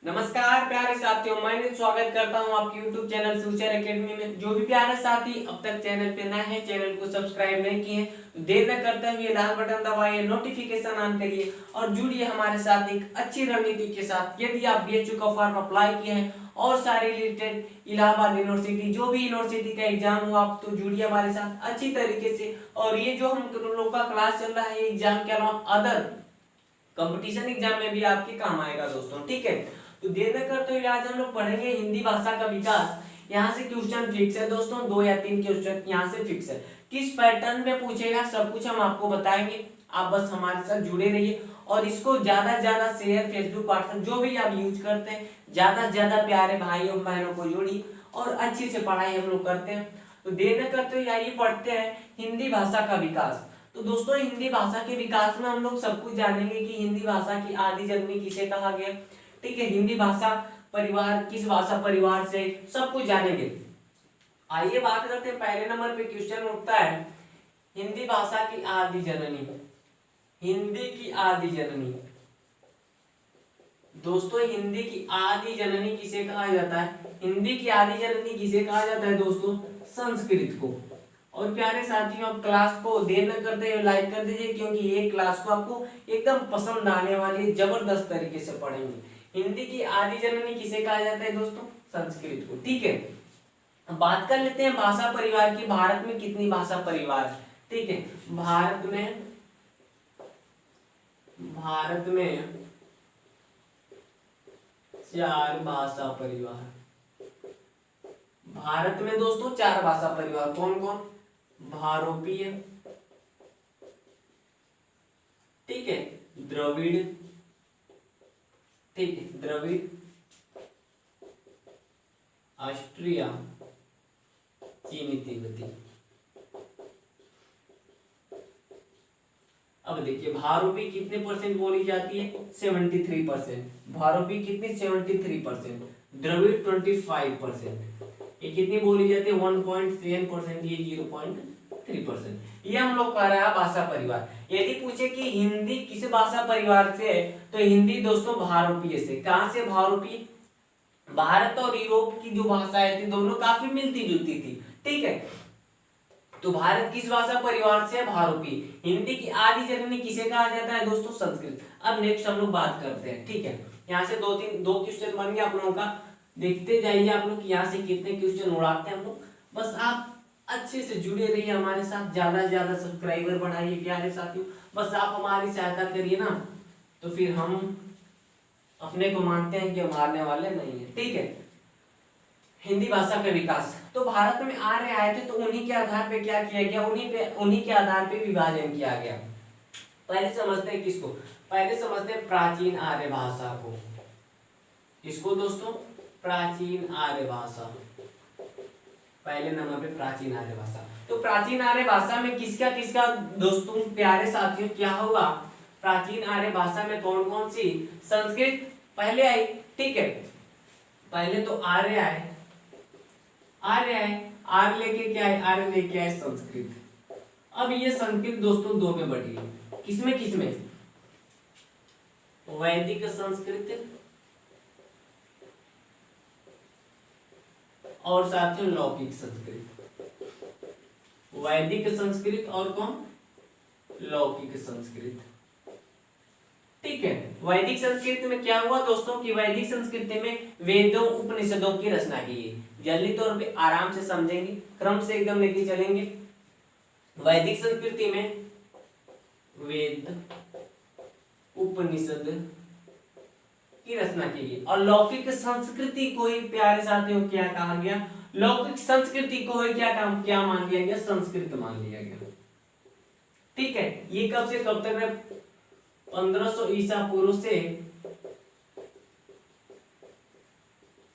नमस्कार प्यारे साथियों, मैं स्वागत करता हूं आपके YouTube चैनल फ्यूचर एकेडमी में। जो भी प्यारे साथी अब तक चैनल पे नए हैं, चैनल को सब्सक्राइब नहीं किए तो देर न करते हुए लाल बटन दबाइए, नोटिफिकेशन ऑन करिए और जुड़िए हमारे साथ एक अच्छी रणनीति के साथ। यदि आप BHU का फॉर्म अप्लाई किए हैं और सारे रिलेटेड इलाहाबाद यूनिवर्सिटी जो भी यूनिवर्सिटी का एग्जाम हुआ आप तो जुड़िए हमारे साथ अच्छी तरीके से। और ये जो हम लोग का क्लास चल रहा है एग्जाम के अलावा अदर कंपटीशन एग्जाम में भी आपके काम आएगा दोस्तों, ठीक है। तो देर न करते हुए आज हम लोग पढ़ेंगे हिंदी भाषा का विकास। यहाँ से क्वेश्चन फिक्स है दोस्तों, 2 या 3 क्वेश्चन यहाँ से फिक्स है। किस पैटर्न में पूछेगा सब कुछ हम आपको बताएंगे, आप बस हमारे साथ जुड़े रहिए। और इसको ज्यादा से ज्यादा शेयर, फेसबुक, व्हाट्सएप जो भी आप यूज करते हैं ज्यादा से ज्यादा प्यारे भाइयों बहनों को जोड़िए और अच्छी से पढ़ाई हम लोग करते हैं। तो देर न करते हुए आइए पढ़ते हैं हिंदी भाषा का विकास। तो दोस्तों हिंदी भाषा के विकास में हम लोग सब कुछ जानेंगे कि हिंदी भाषा की आदि जननी किसे कहा गया, ठीक है। हिंदी भाषा परिवार किस भाषा परिवार से, सब कुछ जानेंगे। आइए बात करते हैं, पहले नंबर पे क्वेश्चन उठता है हिंदी भाषा की आदि जननी। हिंदी की आदि जननी दोस्तों, हिंदी की आदि जननी किसे कहा जाता है? हिंदी की आदि जननी किसे कहा जाता है दोस्तों? संस्कृत को। और प्यारे साथियों आप क्लास को देर न करते हुए लाइक कर दीजिए, क्योंकि ये क्लास को आपको एकदम पसंद आने वाली है, जबरदस्त तरीके से पढ़ेंगे। हिंदी की आदि जननी किसे कहा जाता है दोस्तों? संस्कृत को, ठीक है। अब बात कर लेते हैं भाषा परिवार की। भारत में कितनी भाषा परिवार है, ठीक है। भारत में 4 भाषा परिवार। भारत में दोस्तों 4 भाषा परिवार कौन कौन? भारोपीय, ठीक है, द्रविड़, ठीक है, द्रविड़, ऑस्ट्रिया, चीनी तिब्बती। अब देखिए भारोपी कितने परसेंट बोली जाती है? 73%। भारोपी कितनी? 73%। द्रविड़ 25%। ये कितनी बोली जाती है? 1.7%। ये 0.3%। ये हम लोग कह रहे हैं भाषा परिवार। यदि पूछे कि हिंदी किस भाषा परिवार से है तो हिंदी दोस्तों भारोपीय से। कहां से भारोपीय? भारत और यूरोप की जो भाषाएं थी दोनों काफी मिलती जुलती थी, ठीक है। तो भारत किस भाषा परिवार से? भारोपीय। हिंदी की आदि जननी किसे कहा जाता है दोस्तों? संस्कृत। अब नेक्स्ट हम लोग बात करते हैं, ठीक है। यहाँ से 2 क्वेश्चन बन गया आप लोगों का। देखते जाइए आप लोग यहाँ से कितने क्वेश्चन उड़ाते हैं हम लोग। बस आप अच्छे से जुड़े रहिए हमारे साथ, ज्यादा से ज्यादा सब्सक्राइबर बढ़ाइए प्यारे साथियों। बस आप हमारी सहायता करिए ना, तो फिर हम अपने को मानते हैं कि मारने वाले नहीं है, ठीक है। हिंदी भाषा का विकास, तो भारत में आर्य आए थे तो उन्हीं के आधार पे क्या किया गया? उन्हीं के आधार पे विभाजन किया गया। पहले समझते हैं किसको? पहले समझते हैं प्राचीन आर्य भाषा को। इसको दोस्तों प्राचीन आर्य भाषा। पहले नंबर पे प्राचीन आर्य भाषा। तो प्राचीन आर्य भाषा में किसका किसका दोस्तों प्यारे साथियों क्या हुआ? प्राचीन आर्य भाषा में कौन कौन सी? संस्कृत पहले आई, ठीक है। पहले तो आर्य आए, आर्य लेके क्या है? आर्य लेके आए संस्कृत। अब ये संस्कृत दोस्तों 2 में बटी है। किसमें? वैदिक संस्कृत और साथियों लौकिक संस्कृत। वैदिक संस्कृत और कौन? लौकिक संस्कृत, ठीक है। वैदिक संस्कृत में क्या हुआ दोस्तों कि वैदिक संस्कृति में वेदों उपनिषदों की रचना की है। जल्दी तौर पे आराम से समझेंगे, क्रम से एकदम लेके चलेंगे। वैदिक संस्कृति में वेद उपनिषद की रचना की गई। और लौकिक संस्कृति को ही प्यारे साथियों क्या कहा गया? लौकिक संस्कृति को ही क्या मान लिया गया? संस्कृत मान लिया गया, ठीक है। ये कब से कब तक है? 1500 ईसा पूर्व से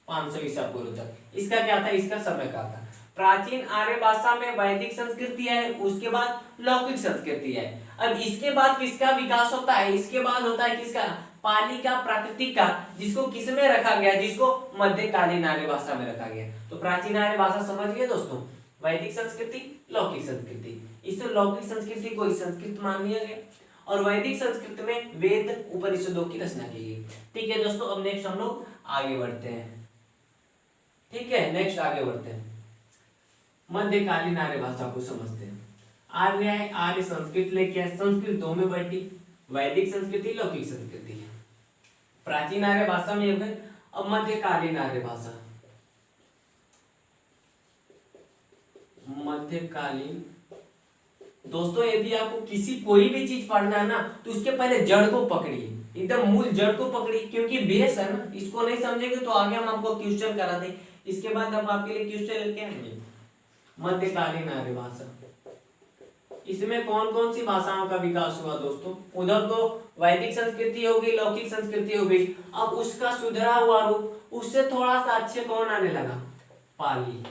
500 ईसा पूर्व तक। इसका क्या था? इसका समय का था। प्राचीन आर्य भाषा में वैदिक संस्कृति है, उसके बाद लौकिक संस्कृति है। अब इसके बाद किसका विकास होता है? इसके बाद होता है किसका? पाली का, प्राकृतिक का, जिसको किस में रखा गया? जिसको मध्यकालीन आर्य भाषा में रखा गया। तो प्राचीन आर्य भाषा समझ गए दोस्तों, वैदिक संस्कृति, लौकिक संस्कृति। इस लौकिक संस्कृति को संस्कृत मान लिया गया। और वैदिक संस्कृत में वेद उपनिषदों की रचना की गई। ठीक है दोस्तों, अब नेक्स्ट हम लोग आगे बढ़ते हैं। ठीक है, नेक्स्ट आगे बढ़ते हैं। मध्यकालीन आर्य भाषा को समझते हैं। आर्य संस्कृत लेके आए, संस्कृत दो में बटी, वैदिक संस्कृति, लौकिक संस्कृति। प्राचीन आर्य भाषा में हो गए। अब मध्यकालीन आर्य भाषा, मध्यकालीन दोस्तों, यदि आपको किसी कोई भी चीज पढ़ना है ना तो उसके पहले जड़ को पकड़िए, एकदम मूल जड़ को पकड़िए, क्योंकि बेस है ना, इसको नहीं समझेंगे तो आगे हम आपको क्वेश्चन करा दें। इसके बाद हम आपके लिए क्वेश्चन लेके आएंगे। मध्यकालीन आर्य भाषा, इसमें कौन कौन सी भाषाओं का विकास हुआ दोस्तों? उधर तो वैदिक संस्कृति हो गई, लौकिक संस्कृति हो गई। अब उसका सुधरा हुआ रूप, उससे थोड़ा सा अच्छे कौन आने लगा? पाली।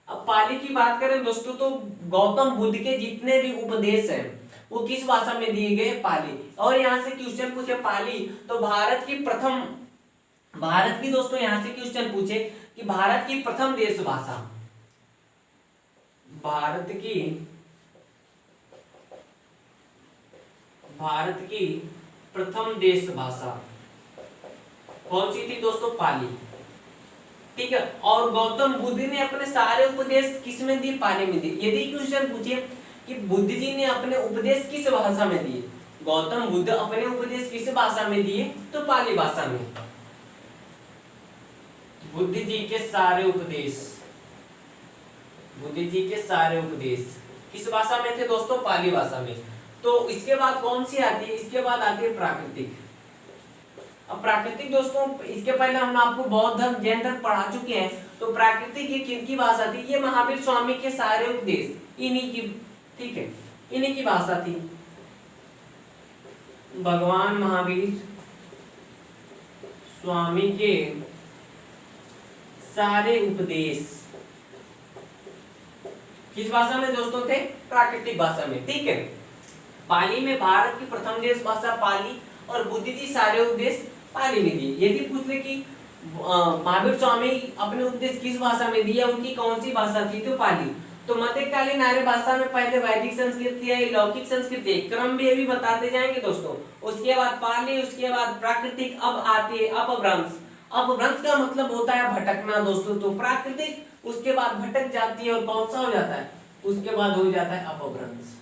अब पाली की बात करें दोस्तों तो गौतम बुद्ध के जितने भी उपदेश हैं वो किस भाषा में दिए गए? पाली। और यहाँ से क्वेश्चन पूछे पाली तो भारत की दोस्तों यहाँ से क्वेश्चन पूछे कि भारत की प्रथम देश भाषा, भारत की प्रथम देश भाषा कौन सी थी दोस्तों? पाली। ठीक है, और गौतम बुद्ध ने अपने सारे उपदेश किस में दिए? पाली में दिए। यदि क्वेश्चन पूछे कि बुद्ध जी ने अपने उपदेश किस भाषा में दिए, गौतम बुद्ध अपने उपदेश किस भाषा में दिए? तो पाली भाषा में। बुद्ध जी के सारे उपदेश किस भाषा में थे दोस्तों? पाली भाषा में। तो इसके बाद कौन सी आती है? इसके बाद आती है प्राकृतिक। अब प्राकृतिक दोस्तों, इसके पहले हम आपको बौद्ध धर्म, जैन धर्म पढ़ा चुके हैं। तो प्राकृतिक ये किनकी भाषा थी? ये महावीर स्वामी के सारे उपदेश इन्हीं की, ठीक है, इन्हीं की भाषा थी। भगवान महावीर स्वामी के सारे उपदेश किस भाषा में दोस्तों थे? प्राकृतिक भाषा में। ठीक है, पाली में भारत की प्रथम देश भाषा पाली, और बुद्ध जी सारे उपदेश पाली में दिए। यदि पूछ ले कि महावीर स्वामी अपने उपदेश किस भाषा में दिया, उनकी कौन सी भाषा थी? तो पाली। तो मध्यकालीन आर्य भाषा में पहले वैदिक संस्कृति है, लौकिक संस्कृति है, क्रम भी अभी बताते जाएंगे दोस्तों। उसके बाद पाली, उसके बाद प्राकृतिक, अब आती है अपभ्रंश। अपभ्रंश का मतलब होता है भटकना दोस्तों। तो प्राकृतिक, उसके बाद भटक जाती है और कौन सा हो जाता है? उसके बाद हो जाता है अपभ्रंश।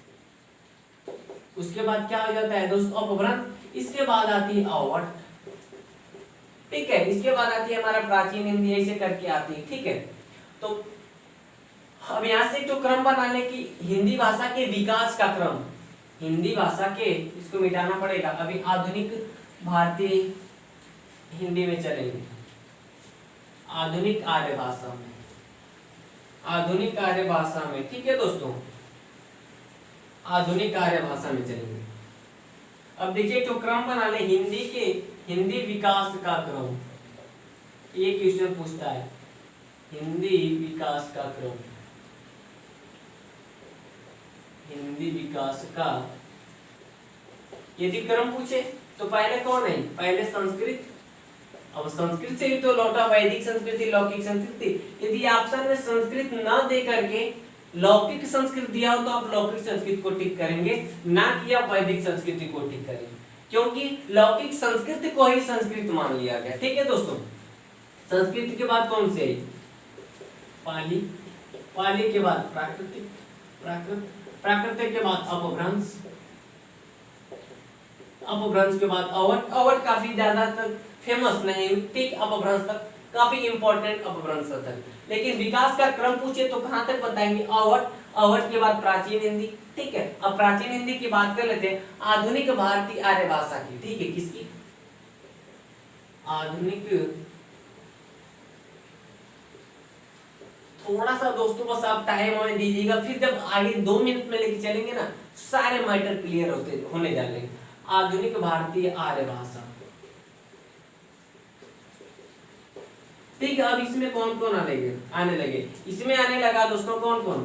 उसके बाद क्या हो जाता है दोस्तों? अपभ्रंश। इसके बाद आती है अवट। ठीक है, इसके बाद आती है हमारा प्राचीन हिंदी, ऐसे करके आती है। ठीक है, तो अब यहाँ से जो क्रम बना ले कि हिंदी भाषा के विकास का क्रम, हिंदी भाषा के, इसको मिटाना पड़ेगा। अभी आधुनिक भारतीय हिंदी में चलेंगे, आधुनिक आर्य भाषा में, आधुनिक आर्य भाषा में। ठीक है दोस्तों, आधुनिक आर्य भाषा में चलेंगे। अब देखिए जो क्रम बना ले हिंदी विकास का क्रम, ये क्वेश्चन पूछता है, हिंदी विकास का क्रम, हिंदी विकास का यदि क्रम पूछे तो पहले कौन है? पहले संस्कृत। अब संस्कृत से ही तो लौटा वैदिक संस्कृति, लौकिक संस्कृति। यदि ऑप्शन में संस्कृत न दे करके लौकिक संस्कृत दिया हो तो आप लौकिक संस्कृत को टिक करेंगे, ना कि आप वैदिक संस्कृति को टिक करेंगे, क्योंकि लौकिक संस्कृत को ही संस्कृत मान लिया गया। ठीक है दोस्तों, संस्कृत के बाद कौन से आई? पाली। पाली के बाद प्राकृतिक, प्राकृतिक के बाद अपभ्रंश, अपभ्रंश के बाद अवट। अवट काफी ज्यादा तक फेमस नहीं, ठीक, अपभ्रंश तक काफी इंपॉर्टेंट अपभ्रंश तक। लेकिन विकास का क्रम पूछे तो कहां तक बताएंगे? अवट। अवट के बाद प्राचीन हिंदी। ठीक है, अब प्राचीन हिंदी की बात कर लेते हैं, आधुनिक भारतीय आर्य भाषा की। ठीक है, किसकी? आधुनिक। थोड़ा सा दोस्तों बस आप टाइम हमें दीजिएगा, फिर जब आगे 2 मिनट में लेके चलेंगे ना सारे मैटर क्लियर होने जाएंगे। आधुनिक भारतीय आर्य भाषा। ठीक है, अब इसमें कौन कौन आने लगे? इसमें आने लगा दोस्तों कौन कौन?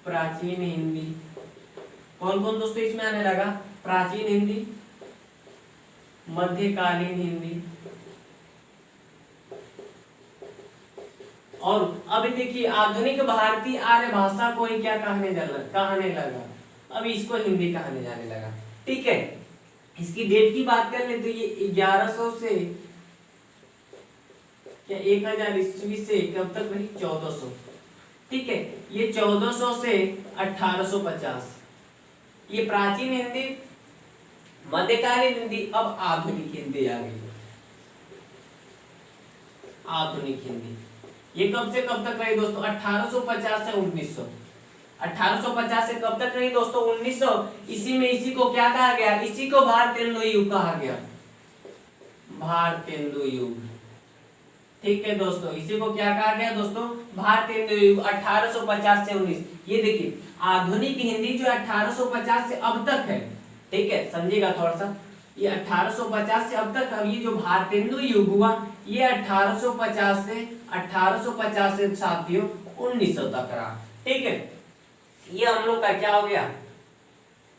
प्राचीन हिंदी। कौन कौन दोस्तों इसमें आने लगा? प्राचीन हिंदी, मध्यकालीन हिंदी, और अभी देखिए आधुनिक भारतीय आर्य भाषा को ही क्या कहने लगा? अब इसको हिंदी कहने जाने लगा। ठीक है, इसकी डेट की बात कर ले तो ये 1100 से क्या 1000 ईस्वी से कब तक रही, 1400। ठीक है, ये 1400 से 1850। ये प्राचीन हिंदी, मध्यकालीन हिंदी, अब आधुनिक हिंदी आ गई। आधुनिक हिंदी ये कब से कब तक रही दोस्तों, 1850 से 1900। 1850 से कब तक रही दोस्तों, 1900। इसी में इसी को क्या कहा गया, इसी को भारतेंदु युग कहा गया, भारतेंदु युग। ठीक है दोस्तों, इसी को क्या कहा गया दोस्तों, भारतेंदु युग, 1850 से 19। ये देखिए आधुनिक हिंदी जो 1850 से अब तक है, ठीक है, समझिएगा थोड़ा सा, ये 1850 से अब तक, अब ये जो भारतेंदु युग हुआ ये 1850 से साथियों 1900 तक रहा। ठीक है, ये हम लोग का क्या हो गया,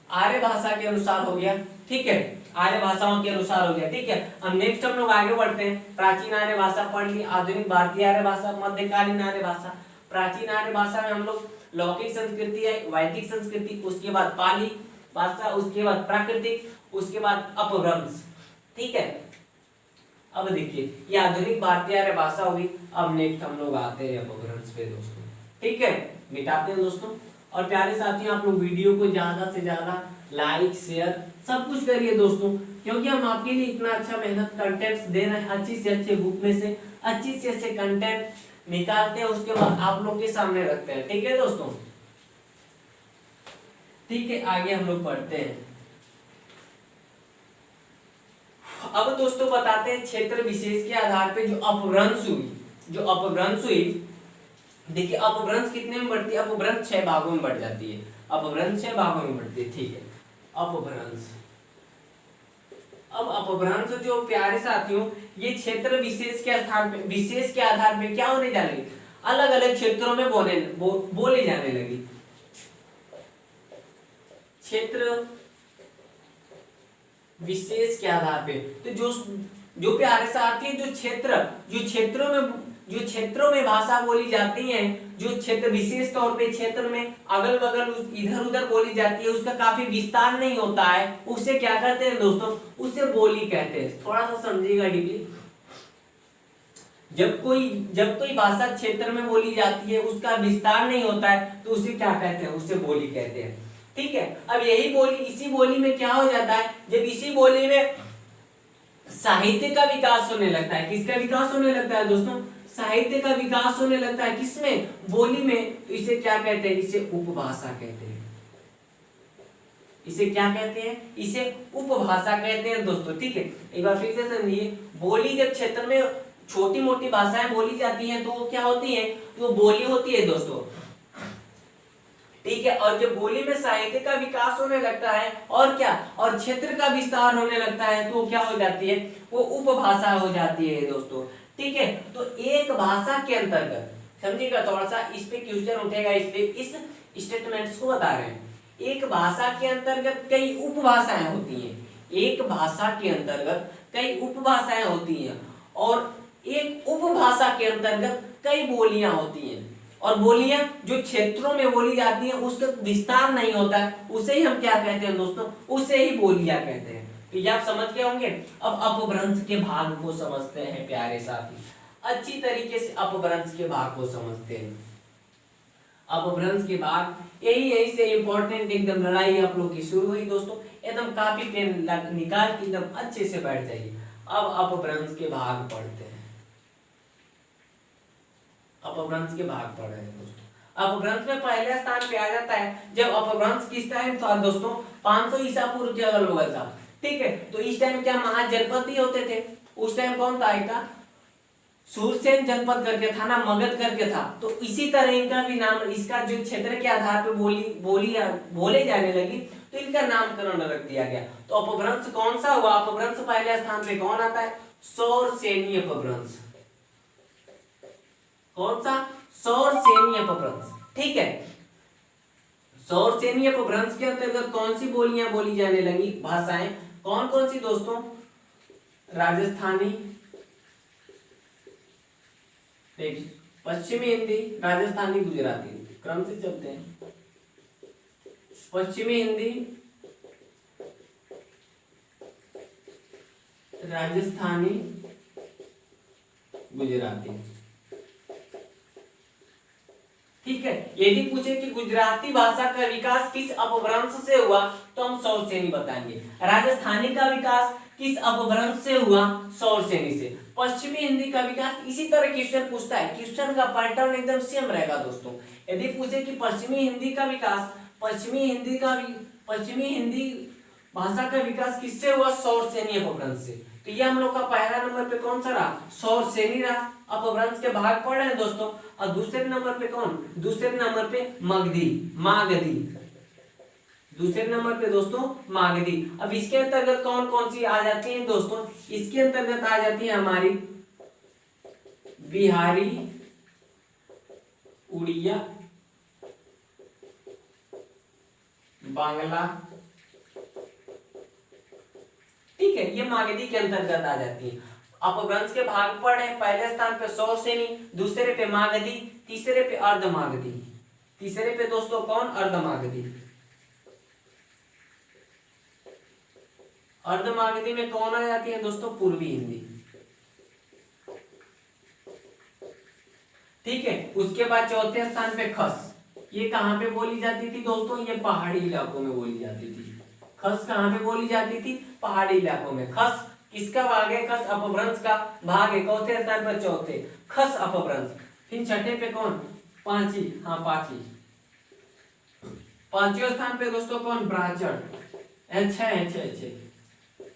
आर्य भाषा के अनुसार हो गया। ठीक है, आर्य भाषाओं के अनुसार हो गया। ठीक है, अब नेक्स्ट हम लोग आगे बढ़ते हैं। प्राचीन आर्य भाषा पढ़ ली, आधुनिक भारतीय आर्य भाषा, मध्यकालीन आर्य भाषा। प्राचीन आर्य भाषा में हम लोग लौकिक संस्कृति है, वैदिक संस्कृति, उसके बाद पाली भाषा, उसके बाद प्राकृतिक, उसके बाद अपभ्रंश। ठीक है, अब देखिए ये आधुनिक भारतीय आर्य भाषा होगी। अब नेक्स्ट हम लोग आते हैं अपभ्रंश पे दोस्तों। ठीक है, मिटाते हैं दोस्तों। और प्यारे साथियों आप लोग वीडियो को ज्यादा से ज्यादा लाइक शेयर सब कुछ करिए दोस्तों, क्योंकि हम आपके लिए इतना अच्छा मेहनत कंटेंट्स दे रहे हैं, अच्छी से अच्छे बुक में से अच्छी से अच्छे कंटेंट निकालते हैं, उसके बाद आप लोग के सामने रखते हैं। ठीक है दोस्तों, ठीक है, आगे हम लोग पढ़ते हैं। अब दोस्तों बताते हैं क्षेत्र विशेष के आधार पे जो अपभ्रंश हुई, देखिए अपभ्रंश कितने में बढ़ती है, अपभ्रंश 6 भागों में बढ़ जाती है, अपभ्रंश 6 भागों में बढ़ती है। ठीक है, अपभ्रंश, अब अपभ्रंश जो प्यारे साथियों ये क्षेत्र विशेष के स्थान पे, विशेष के आधार पे क्या होने जा रही, अलग अलग क्षेत्रों में बोले जाने लगी। क्षेत्र विशेष के आधार पे तो जो प्यारे साथी जो क्षेत्रों में भाषा बोली जाती है, जो क्षेत्र विशेष तौर पे क्षेत्र में अगल बगल इधर उधर बोली जाती है, उसका काफी विस्तार नहीं होता है, उसे क्या कहते हैं दोस्तों, उसे बोली कहते हैं। थोड़ा सा समझिएगा डीपली, जब कोई भाषा क्षेत्र में बोली जाती है उसका विस्तार नहीं होता है तो उसे क्या कहते हैं, उसे बोली कहते हैं। ठीक है, अब यही बोली, इसी बोली में क्या हो जाता है, जब इसी बोली में साहित्य का विकास होने लगता है, किसका विकास होने लगता है दोस्तों, साहित्य का विकास होने लगता है, किसमें, बोली में, तो इसे क्या कहते हैं, इसे उपभाषा कहते हैं। इसे क्या कहते हैं, इसे उपभाषा कहते हैं दोस्तों। ठीक है, एक बार फिर से समझिए, बोली जब क्षेत्र में छोटी मोटी भाषाएं बोली जाती हैं तो वो क्या होती है, तो बोली होती है दोस्तों। ठीक है, और जब बोली में साहित्य का विकास होने लगता है और क्या, और क्षेत्र का विस्तार होने लगता है तो क्या हो जाती है, वो उपभाषा हो जाती है दोस्तों। ठीक है, तो एक भाषा के अंतर्गत, समझिएगा थोड़ा सा, इस पे क्वेश्चन उठेगा, इसलिए इस स्टेटमेंट्स को बता रहे हैं। एक भाषा के अंतर्गत कई उपभाषाएं होती हैं, एक भाषा के अंतर्गत कई उपभाषाएं होती हैं, और एक उपभाषा के अंतर्गत कई बोलियां होती हैं, और बोलियां जो क्षेत्रों में बोली जाती हैं उसका विस्तार नहीं होता है, उसे ही हम क्या कहते हैं दोस्तों, उसे ही बोलियां कहते हैं। तो ये आप समझ गए होंगे। अब अपभ्रंश के भाग को समझते हैं प्यारे साथी, अच्छी तरीके से अपभ्रंश के भाग को समझते हैं। अपभ्रंश के भाग यही से इंपॉर्टेंट एकदम लड़ाई आप लोग की शुरू हुई दोस्तों, एकदम कॉपी पेन निकाल के एकदम अच्छे से बैठ जाइए। अब अपभ्रंश के भाग पढ़ते हैं, अपभ्रंश के भाग पढ़ रहे हैं दोस्तों। अपभ्रंश में पहले स्थान पे आ जाता है, जब अपभ्रंश किस टाइम था दोस्तों, 500 ईसा पूर्व के अगल बगल था। ठीक है, तो इस टाइम क्या महाजनपद होते थे, उस टाइम कौन था, एक था सूरसेन जनपद करके था ना, मगध करके था। तो इसी तरह इनका भी नाम, इसका जो क्षेत्र के आधार पे बोले जाने लगी तो इनका नामकरण रख दिया गया। तो अपभ्रंश कौन सा हुआ, अपभ्रंश पहले स्थान पे कौन आता है, सौरसेनी अपभ्रंश। कौन सा, सौरसेनी अपभ्रंश। ठीक है, सौरसेनी अपभ्रंश के अंतर्गत कौन सी बोलियां बोली जाने लगी, भाषाएं कौन कौन सी दोस्तों, राजस्थानी, पश्चिमी हिंदी, राजस्थानी, गुजराती, क्रम से चलते हैं। पश्चिमी हिंदी, राजस्थानी, गुजराती। ठीक है, यदि पूछे कि गुजराती भाषा का विकास किस अपभ्रंश से हुआ तो हम सौर सेनी बताएंगे। राजस्थानी का विकास किस अपभ्रंश से हुआ? सौर सेनी से। पश्चिमी हिंदी का विकास इसी तरह क्वेश्चन पूछता है, क्वेश्चन का पैटर्न एकदम सेम रहेगा दोस्तों। यदि पूछे कि पश्चिमी हिंदी का विकास, पश्चिमी हिंदी भाषा का विकास किससे हुआ? सौर सेनी अपभ्रंश से। तो ये हम लोग का पहला नंबर पे कौन सा रहा? सौर सेनी रहा, अपभ्रंश के भाग पढ़ रहे हैं दोस्तों। और दूसरे नंबर पे कौन? दूसरे नंबर पे मागधी, दूसरे नंबर पे दोस्तों मागधी। अब इसके अंतर्गत कौन कौन सी आ जाती है दोस्तों? इसके अंतर्गत आ जाती है हमारी बिहारी, उड़िया, बांग्ला। ठीक है, ये मागधी के अंतर्गत आ जाती है। अपभ्रंश के भाग पढ़े, पहले स्थान पे सौर सेनी, दूसरे पे मागधी, तीसरे पे अर्धमागधी। तीसरे पे दोस्तों कौन? अर्धमागधी। अर्धमागधी में कौन आ जाती है दोस्तों? पूर्वी हिंदी। ठीक है, उसके बाद चौथे स्थान पे खस। ये कहां पे बोली जाती थी दोस्तों? ये पहाड़ी इलाकों में बोली जाती थी। खस कहां पे बोली जाती थी? पहाड़ी इलाकों में। खस किसका भाग है? खस अपभ्रंश का भाग है। चौथे स्थान पर चौथे खस अपभ्रंश। फिर छठे पे कौन? पांची, हाँ पांची। पांचवें स्थान पे दोस्तों कौन? ब्राह्मण,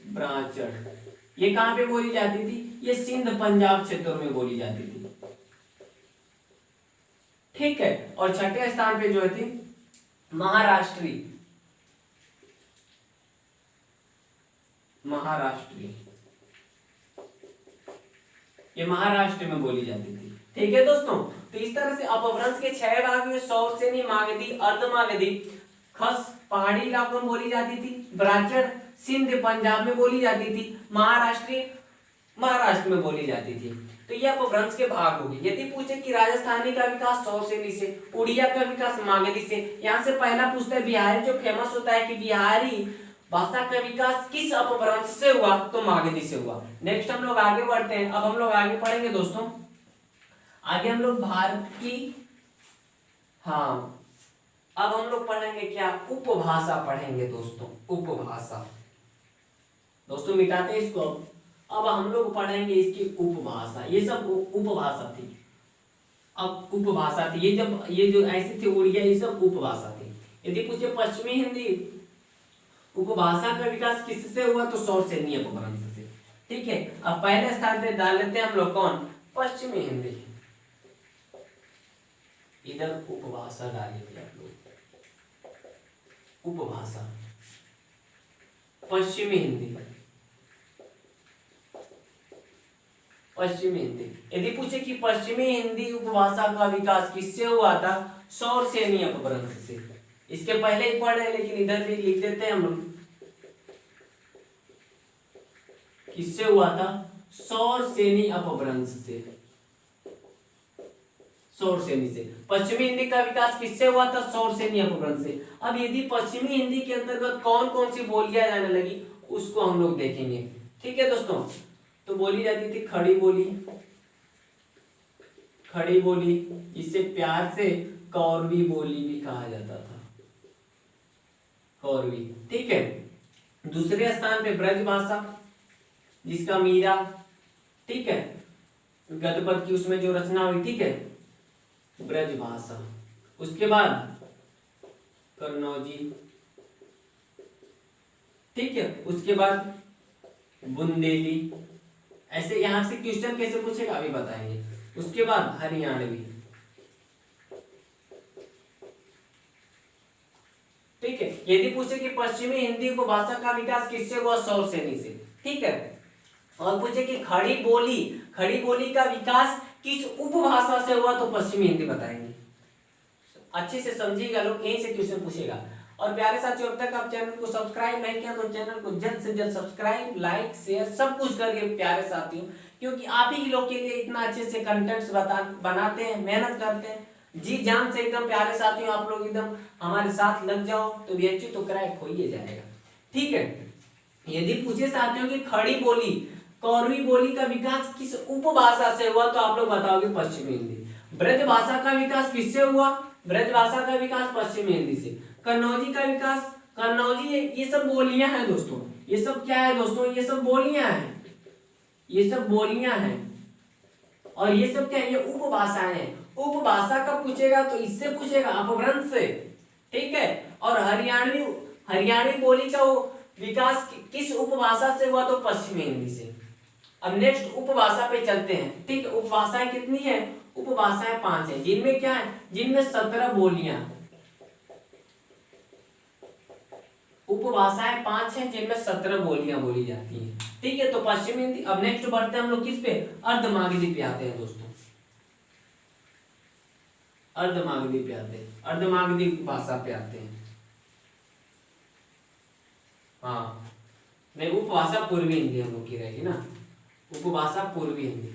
ब्राह्मण। ये कहां पे बोली जाती थी? ये सिंध पंजाब क्षेत्रों में बोली जाती थी। ठीक है, और छठे स्थान पे जो थी महाराष्ट्री, ये महाराष्ट्र में बोली जाती थी। ठीक है दोस्तों, तो इस तरह से अपभ्रंश के 6 भाग हुए। सौर सेनी, मागधी, अर्धमागधी, खस पहाड़ी इलाकों में बोली जाती थी, ब्राह्मण सिंध पंजाब में बोली जाती थी, महाराष्ट्र में बोली जाती थी। तो ये अपभ्रंश के भाग हो गए। यदि पूछे कि राजस्थानी का विकास सौर सेनी से, उड़िया का विकास मागधी से, यहाँ से पहला पूछता है बिहारी, जो फेमस होता है कि बिहारी भाषा का विकास किस अपभ्रंश से हुआ? तो मागधी से हुआ। नेक्स्ट हम लोग आगे बढ़ते हैं। अब हम लोग आगे पढ़ेंगे दोस्तों, आगे हम लोग भारत की, हाँ अब हम लोग पढ़ेंगे क्या? उपभाषा पढ़ेंगे दोस्तों, उपभाषा। दोस्तों मिटाते हैं इसको। अब हम लोग पढ़ेंगे इसकी उपभाषा। ये सब उपभाषा थी, अब उपभाषा थी। ये जो ऐसे थे उड़िया, ये सब उपभाषा थी। यदि पूछे पश्चिमी हिंदी उपभाषा का विकास किससे हुआ? तो सौर सेनी अपभ्रंश से। ठीक है, अब पहले स्थान पे डाल लेते हैं हम लोग कौन? पश्चिमी हिंदी। इधर उपभाषा डालेंगे आप लोग, उपभाषा पश्चिमी हिंदी, पश्चिमी हिंदी। यदि पूछे कि पश्चिमी हिंदी उपभाषा का विकास किससे हुआ था? सौर सेनी अपभ्रंश से। इसके पहले ही पढ़े, लेकिन इधर भी लिख देते हैं हम लोग, किससे हुआ था? सौर सेनी अपभ्रंश से, सौर सेनी से। पश्चिमी हिंदी का विकास किससे हुआ था? सौर सेनी अपभ्रंश से। अब यदि पश्चिमी हिंदी के अंतर्गत कौन कौन सी बोलियां जाने लगी, उसको हम लोग देखेंगे। ठीक है दोस्तों, तो बोली जाती थी खड़ी बोली, खड़ी बोली, इसे प्यार से कौरवी बोली भी कहा जाता था, कौरवी। ठीक है, दूसरे स्थान पे ब्रज भाषा, जिसका मीरा, ठीक है, गद्यपद की उसमें जो रचना हुई, ठीक है, ब्रज भाषा। उसके बाद कन्नौजी, ठीक है, उसके बाद बुंदेली। ऐसे यहां से क्वेश्चन कैसे पूछेगा अभी बताएंगे। उसके बाद हरियाणवी। ठीक है, यदि पूछे कि पश्चिमी हिंदी को भाषा का विकास किससे हुआ? सौर सेनी से। ठीक है, और पूछे कि खड़ी बोली का विकास किस उपभाषा से हुआ? तो पश्चिमी हिंदी बताएंगे। अच्छे से समझिएगा लोग, यहीं से क्वेश्चन पूछेगा। और प्यारे साथियों, अब तक आप चैनल को सब्सक्राइब नहीं किया तो चैनल को जल्द से जल्द सब्सक्राइब, लाइक, शेयर सब कुछ करिए प्यारे साथियों, क्योंकि आप ही लोग के लिए इतना अच्छे से कंटेंट्स बनाते हैं, मेहनत करते हैं, जी जान से एकदम। प्यारे साथियों, आप लोग एकदम हमारे साथ लग जाओ तो BHU तो क्रैक हो ही जाएगा। ठीक है, यदि पूछे साथियों की खड़ी बोली कौरवी बोली का विकास किस उपभाषा से हुआ? तो आप लोग बताओगे पश्चिमी हिंदी। ब्रज भाषा का विकास किससे हुआ? ब्रज भाषा का विकास पश्चिमी हिंदी से। कन्नौजी का विकास, कन्नौजी, ये सब बोलियां हैं दोस्तों, ये सब क्या है दोस्तों? ये सब बोलियां हैं, ये सब बोलियां हैं, और ये सब क्या है? ये उपभाषाएं हैं। उपभाषा का पूछेगा तो इससे पूछेगा, अपभ्रंश से, ठीक है। और हरियाणवी, हरियाणवी बोली का विकास किस उपभाषा से हुआ? तो पश्चिमी हिंदी से। अब नेक्स्ट उपभाषा पे चलते हैं, ठीक है। उपभाषाएं कितनी है? उपभाषाएं 5 है, जिनमें क्या है? जिनमें 17 बोलियां, उपभाषाएं 5 हैं जिनमें 17 बोलियां बोली जाती हैं, ठीक है। तो पश्चिमी हिंदी। अब नेक्स्ट बढ़ते हैं हम लोग किस पे? अर्धमागधी पे आते हैं दोस्तों, अर्धमागधी पे आते हैं, अर्धमागधी भाषा पे आते हैं। हाँ नहीं, उपभाषा पूर्वी हिंदी हम लोग की रहेगी ना, उपभाषा पूर्वी हिंदी,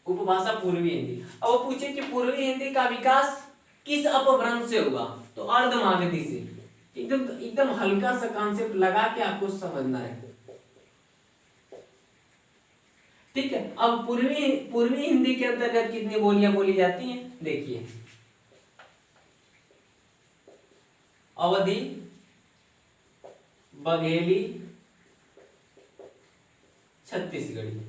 उपभाषा पूर्वी हिंदी। अब वो पूछे कि पूर्वी हिंदी का विकास किस अपभ्रंश से हुआ? तो अर्धमागधी से। एकदम एकदम हल्का सा कॉन्सेप्ट लगा के आपको समझना है, ठीक है। अब पूर्वी हिंदी के अंतर्गत कितनी बोलियां बोली जाती हैं? देखिए, अवधी, बघेली, छत्तीसगढ़ी।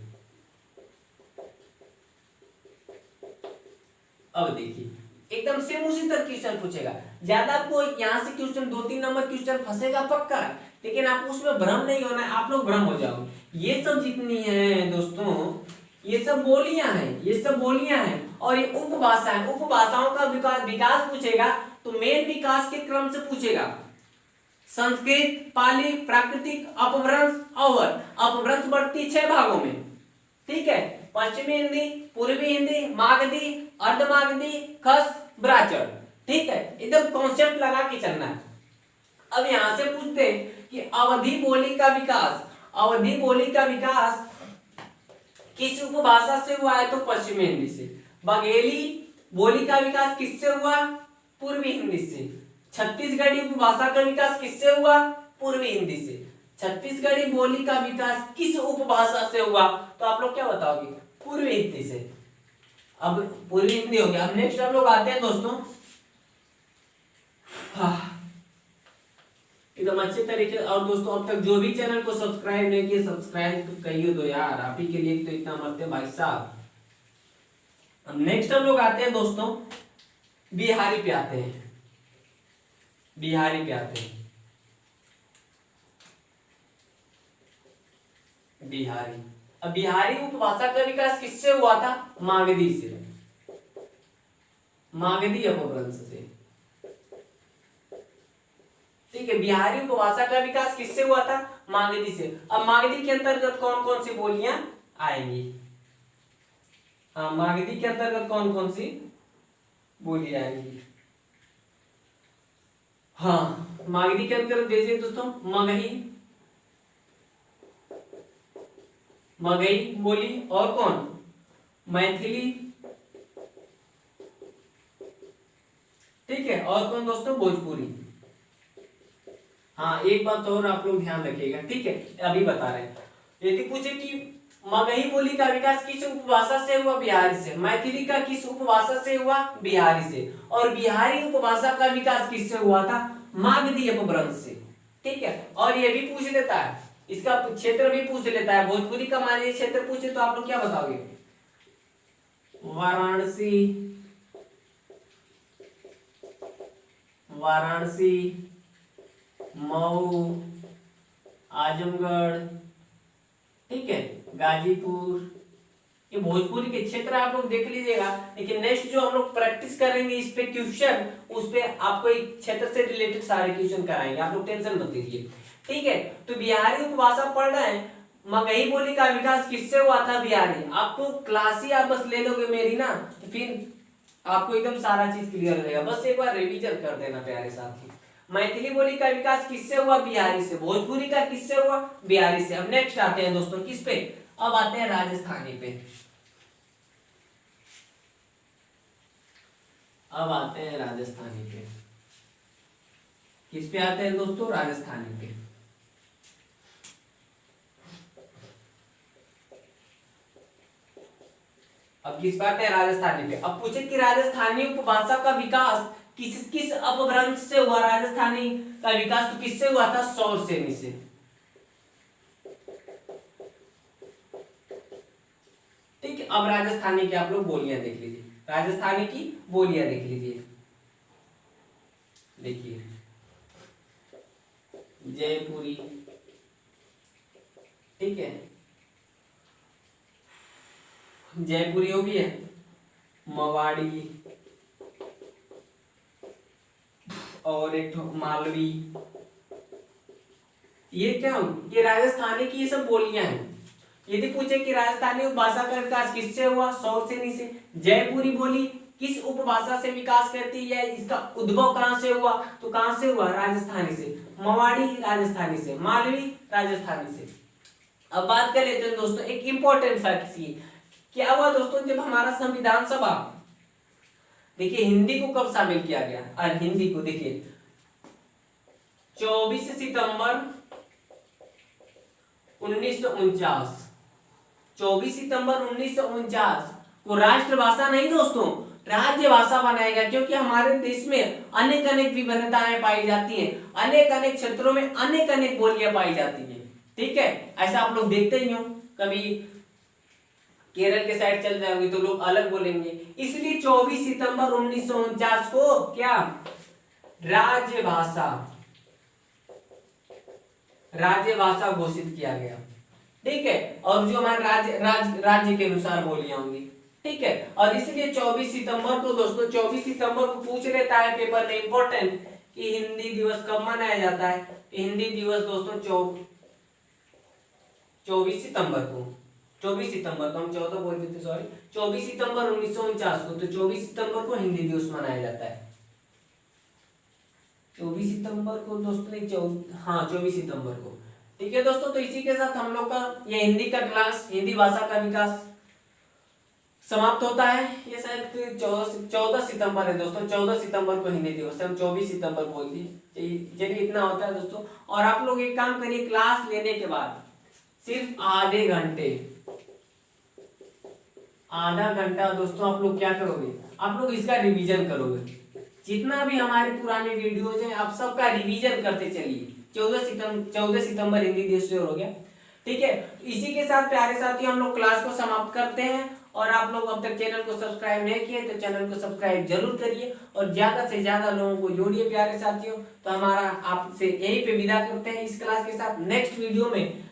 अब देखिए, एकदम सेम उसी तरह क्वेश्चन पूछेगा। ज्यादा आपको यहाँ से क्वेश्चन 2-3 नंबर क्वेश्चन फंसेगा पक्का है, लेकिन आपको उसमें भ्रम नहीं होना है, आप लोग भ्रम हो जाओगे। ये सब जितनी है दोस्तों, ये सब बोलियां हैं, ये सब बोलियां हैं, और ये उपभाषा है। उपभाषाओं का विकास पूछेगा तो मेन विकास के क्रम से पूछेगा। संस्कृत, पाली, प्राकृतिक, अपभ्रंश, अवध। अपभ्रंश बढ़ती 6 भागों में, ठीक है। पश्चिमी हिंदी, पूर्वी हिंदी, मागधी, अर्धमागधी, खस, ब्राह्मण, ठीक है। एकदम कॉन्सेप्ट लगा के चलना है। अब यहां से पूछते हैं कि अवधी बोली का विकास, अवधी बोली का विकास किस उपभाषा से हुआ है? तो पश्चिमी हिंदी से। बघेली बोली का विकास किससे हुआ? पूर्वी हिंदी से। छत्तीसगढ़ी उपभाषा का विकास किससे हुआ? पूर्वी हिंदी से। छत्तीसगढ़ी बोली का विकास किस उपभाषा से हुआ? तो आप लोग क्या बताओगे? पूर्वी हिंदी से। अब पूर्वी हिंदी हो गया। अब नेक्स्ट हम लोग आते हैं दोस्तों, एकदम अच्छे तरीके। और दोस्तों, अब तक जो भी चैनल को सब्सक्राइब नहीं किए, सब्सक्राइब तो करिए दो यार, आप ही के लिए तो इतना मरते भाई साहब। अब नेक्स्ट हम लोग आते हैं दोस्तों, बिहारी पे आते हैं, बिहारी पे आते हैं, बिहारी। अब बिहारी उपभाषा का विकास किससे हुआ था? मागधी से, मागधी अपभ्रंश से, ठीक है। बिहारी उपभाषा का विकास किससे हुआ था? मागधी से। अब मागधी के अंतर्गत कौन कौन सी बोलियां आएंगी? हाँ, मागधी के अंतर्गत कौन कौन सी बोली आएंगी? हाँ, मागधी के अंतर्गत देखिए दोस्तों, मगही, मगही बोली, और कौन? मैथिली, ठीक है। और कौन दोस्तों? भोजपुरी। हाँ, एक बात और आप लोग ध्यान रखिएगा, ठीक है, अभी बता रहे हैं। यदि पूछे कि मगही बोली का विकास किस उपभाषा से हुआ? बिहारी से। मैथिली का किस उपभाषा से हुआ? बिहारी से। और बिहारी उपभाषा का विकास किससे हुआ था? मागधी अपभ्रंश से, ठीक है। और ये भी पूछ लेता है, इसका क्षेत्र भी पूछ लेता है। भोजपुरी का मान लीजिए क्षेत्र पूछे तो आप लोग क्या बताओगे? वाराणसी, वाराणसी, मऊ, आजमगढ़, ठीक है, गाजीपुर। ये भोजपुरी के क्षेत्र आप लोग देख लीजिएगा। लेकिन नेक्स्ट जो हम लोग प्रैक्टिस करेंगे इस पे क्वेश्चन, उस पे आपको एक क्षेत्र से रिलेटेड सारे क्वेश्चन कराएंगे, आप लोग टेंशन मत लीजिए, ठीक है। तो बिहारी उपभाषा पढ़ रहे हैं। मगही बोली का विकास किससे हुआ था? बिहारी। आपको क्लास ही आप बस ले लोगे मेरी ना, तो फिर आपको एकदम सारा चीज क्लियर हो जाएगा। बस एक बार रिवीजन कर देना प्यारे साथी। मैथिली बोली का विकास किससे हुआ? बिहारी से। भोजपुरी का किससे हुआ? बिहारी से। अब नेक्स्ट आते हैं दोस्तों किस पे? अब आते हैं राजस्थानी पे। अब आते हैं राजस्थानी पे। किस पे आते हैं दोस्तों? राजस्थानी पे। अब किस बात है, राजस्थानी पे। अब पूछे कि राजस्थानी उपभाषा का विकास किस किस अपभ्रंश से हुआ। राजस्थानी का विकास तो किससे हुआ था, सौर सेनी से। ठीक है, अब राजस्थानी की आप लोग बोलियां देख लीजिए, राजस्थानी की बोलियां देख लीजिए। देखिए जयपुरी, ठीक है, जयपुरी हो गई है, मवाड़ी, और एक मालवी। ये क्या, ये राजस्थानी की ये सब बोलियां हैं। यदि पूछे कि राजस्थानी उपभाषा का विकास किससे हुआ, सौर सेनी से। जयपुरी बोली किस उपभाषा से विकास करती है, इसका उद्भव कहां से हुआ, तो कहां से हुआ, राजस्थानी से। मवाड़ी राजस्थानी से, मालवी राजस्थानी से। अब बात कर लेते हैं दोस्तों एक इंपॉर्टेंट फैक्ट की, क्या हुआ दोस्तों जब हमारा संविधान सभा, देखिए हिंदी को कब शामिल किया गया, और हिंदी को देखिए 24 सितंबर 1949, 24 सितंबर 1949 को राष्ट्रभाषा नहीं दोस्तों, राज्य भाषा बनाया गया, क्योंकि हमारे देश में अनेक अनेक विभिन्नताएं पाई जाती हैं, अनेक अनेक क्षेत्रों में अनेक अनेक बोलियां पाई जाती हैं। ठीक है, ऐसा आप लोग देखते ही हो, कभी केरल के साइड चल जाओगे तो लोग अलग बोलेंगे, इसलिए 24 सितंबर 1949 को क्या, राज्यभाषा घोषित किया गया। ठीक है, और जो हमारे राज्य के अनुसार बोलियां होंगी। ठीक है, और इसलिए 24 सितंबर को दोस्तों, 24 सितंबर को पूछ लेता है पेपर में इंपॉर्टेंट कि हिंदी दिवस कब मनाया जाता है। हिंदी दिवस दोस्तों 24 सितंबर को, 24 सितंबर को, हम 14 बोल देते सॉरी, 24 सितंबर 1949 को, तो 24 सितंबर को हिंदी दिवस मनाया जाता है। 24 सितंबर को दोस्तों नहीं, हाँ 24 सितंबर को। ठीक है दोस्तों, तो इसी के साथ हम लोग का ये हिंदी का क्लास, हिंदी भाषा का विकास समाप्त होता है। ये शायद 14 सितंबर है दोस्तों, 14 सितंबर को हिंदी दिवस है, हम 24 सितंबर बोल दिए। चलिए इतना होता है दोस्तों। और आप लोग एक काम करिए, क्लास लेने के बाद सिर्फ आधे घंटे, आधा घंटा दोस्तों आप लोग क्या करोगे, आप लोग इसका रिवीजन करोगे। जितना भी हमारे पुराने वीडियोज हैं आप सबका रिवीजन करते चलिए। 14 सितंबर हिंदी दिवस हो गया। ठीक है, तो इसी के साथ प्यारे साथियों हम लोग क्लास को समाप्त करते हैं। और आप लोग अब तक चैनल को सब्सक्राइब नहीं किए तो चैनल को सब्सक्राइब जरूर करिए, और ज्यादा से ज्यादा लोगों को जोड़िए प्यारे साथियों। तो हमारा आपसे यहीं पे विदा करते हैं इस क्लास के साथ। नेक्स्ट वीडियो में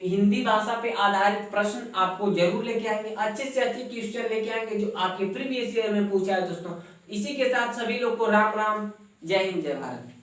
हिंदी भाषा पे आधारित प्रश्न आपको जरूर लेके आएंगे, अच्छे से अच्छे क्वेश्चन लेके आएंगे जो आपके प्रीवियस ईयर में पूछा है दोस्तों। इसी के साथ सभी लोग को राम राम, जय हिंद, जय भारत।